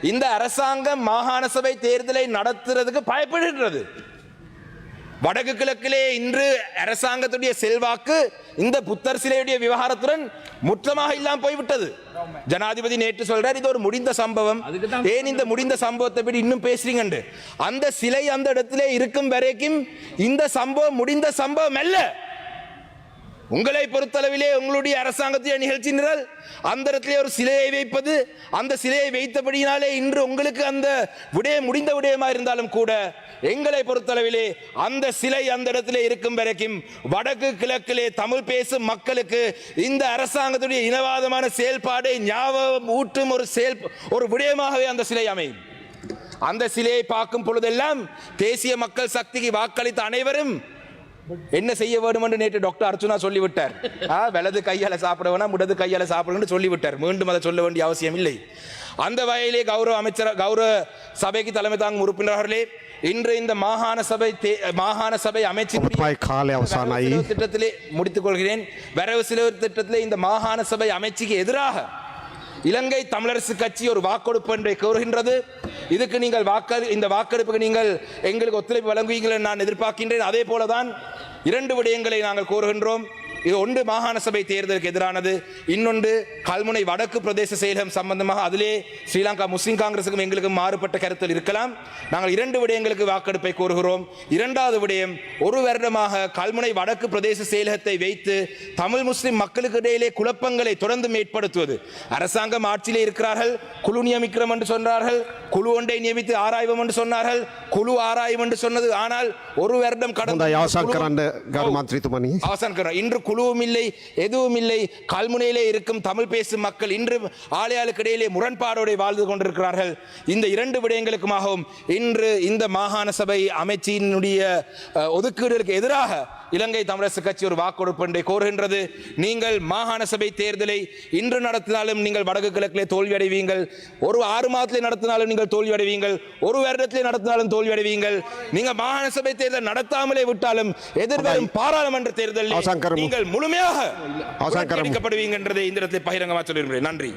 இந்த அரசாங்கம் மாகாண சபை தேர்தலை நடத்துறதுக்கு பயப்படுகிறது. வடக்கு கிழக்கிலே இன்று அரசாங்கத்துடைய செல்வாக்கு இந்த புத்தர் சிலையுடைய விவகாரத்துடன் முற்றமாக இல்லாமல் போய்விட்டது. ஜனாதிபதி நேற்று சொல்றார் இது ஒரு முடிந்த சம்பவம், ஏன் இந்த முடிந்த சம்பவத்தை பற்றி இன்னும் பேசுறீங்க? அந்த சிலை அந்த இடத்திலே இருக்கும் வரைக்கும் இந்த சம்பவம் முடிந்த சம்பவம் அல்ல. உங்களை பொறுத்தளவிலே உங்களுடைய அரசாங்கத்திய நிகழ்ச்சி நிரல் அந்த இடத்திலே ஒரு சிலையை வைப்பது, அந்த சிலையை வைத்தபடியினாலே இன்று உங்களுக்கு அந்த விடயம் முடிந்த விடயமா இருந்தாலும் கூட எங்களை பொறுத்தளவிலே அந்த சிலை அந்த இடத்திலே இருக்கும் வரைக்கும் வடக்கு கிழக்கிலே தமிழ் பேசும் மக்களுக்கு இந்த அரசாங்கத்துடைய இனவாதமான செயல்பாடை ஞாபகம் ஊட்டும் ஒரு விடயமாகவே அந்த சிலை அமையும். அந்த சிலையை பார்க்கும் பொழுதெல்லாம் தேசிய மக்கள் சக்திக்கு வாக்களித்த அனைவரும் என்ன செய்ய வேண்டும் என்று நேற்று டாக்டர் அர்ச்சுனா சொல்லிவிட்டார். வலது கையால சாப்பிட வேணாம், இடது கையால சாப்பிடணும் சொல்லிவிட்டார். மீண்டும் அதை சொல்ல வேண்டிய அவசியம் இல்லை. அந்த வகையிலே கௌரவ சபைக்கு தலைமை தாங்கும் உறுப்பினர்களே, இன்று இந்த மாகாண சபை அமைச்சு திட்டத்திலே முடித்துக் கொள்கிறேன். வரவு செலவு திட்டத்திலே இந்த மாகாண சபை அமைச்சுக்கு எதிராக இலங்கை தமிழரசு கட்சி ஒரு வாக்கெடுப்பு ஒன்றை கோருகின்றது. இதுக்கு நீங்கள் இந்த வாக்கெடுப்புக்கு நீங்கள் எங்களுக்கு ஒத்துழைப்பு வழங்குவீர்கள் என்று நான் எதிர்பார்க்கின்றேன். அதே போலதான் இரண்டு விடயங்களை நாங்கள் கோருகின்றோம். இது ஒன்று மாகாண சபை தேர்தலுக்கு எதிரானது, இன்னொன்று கல்முனை வடக்கு பிரதேச செயலகம் சம்பந்தமாக. அதிலே ஸ்ரீலங்கா முஸ்லிம் காங்கிரசுக்கும் எங்களுக்கும் மாறுபட்ட கருத்தில் இருக்கலாம். நாங்கள் இரண்டு விடயங்களுக்கு வாக்கெடுப்பை கோருகிறோம். இரண்டாவது விடயம், ஒரு வருடமாக கல்முனை வடக்கு பிரதேச செயலகத்தை வைத்து தமிழ் முஸ்லிம் மக்களுக்கு இடையிலே குழப்பங்களை தொடர்ந்து ஏற்படுத்துவது. அரசாங்கம் ஆட்சியிலே இருக்கிறார்கள், குழு நியமிக்கிறோம் என்று சொன்னார்கள், குழு ஒன்றை நியமித்து ஆராய்வோம் என்று சொன்னார்கள், குழு ஆராயும் என்று சொன்னது. ஆனால் ஒரு வருடம் கடந்த இன்று குழுவும் இல்லை, எதுவும் இல்லை. கல்முனையிலே இருக்கும் தமிழ் பேசும் மக்கள் இன்று ஆலையாளுக்கு இடையிலே முரண்பாடோடு வாழ்ந்து கொண்டிருக்கிறார்கள். இந்த இரண்டு விடயங்களுக்குமாகவும் இன்று இந்த மாகாண சபை அமைச்சினுடைய ஒதுக்கீடுகளுக்கு எதிராக இலங்கை தமிழரசு கட்சி ஒரு வாக்கெடுப்பு ஒன்றை கோருகின்றது. நீங்கள் மாகாண சபை தேர்தலை இன்று நடத்தினாலும் நீங்கள் வடக்கு கிழக்கிலே தோல்வி அடைவீங்கள், ஒரு 6 மாதத்திலே நடத்தினாலும் நீங்கள் தோல்வி அடைவீங்கள், ஒரு வருடத்திலே நடத்தினாலும் தோல்வி அடைவீங்கள். நீங்கள் மாகாண சபை தேர்தல் நடத்தாமலே விட்டாலும் எதிர்வரும் பாராளுமன்ற தேர்தலில் நீங்கள் முழுமையாக புறக்கணிக்கப்படுவீங்க என்றதை இந்த இடத்தில் பகிரங்கமாக சொல்லியிருக்கிறேன். நன்றி.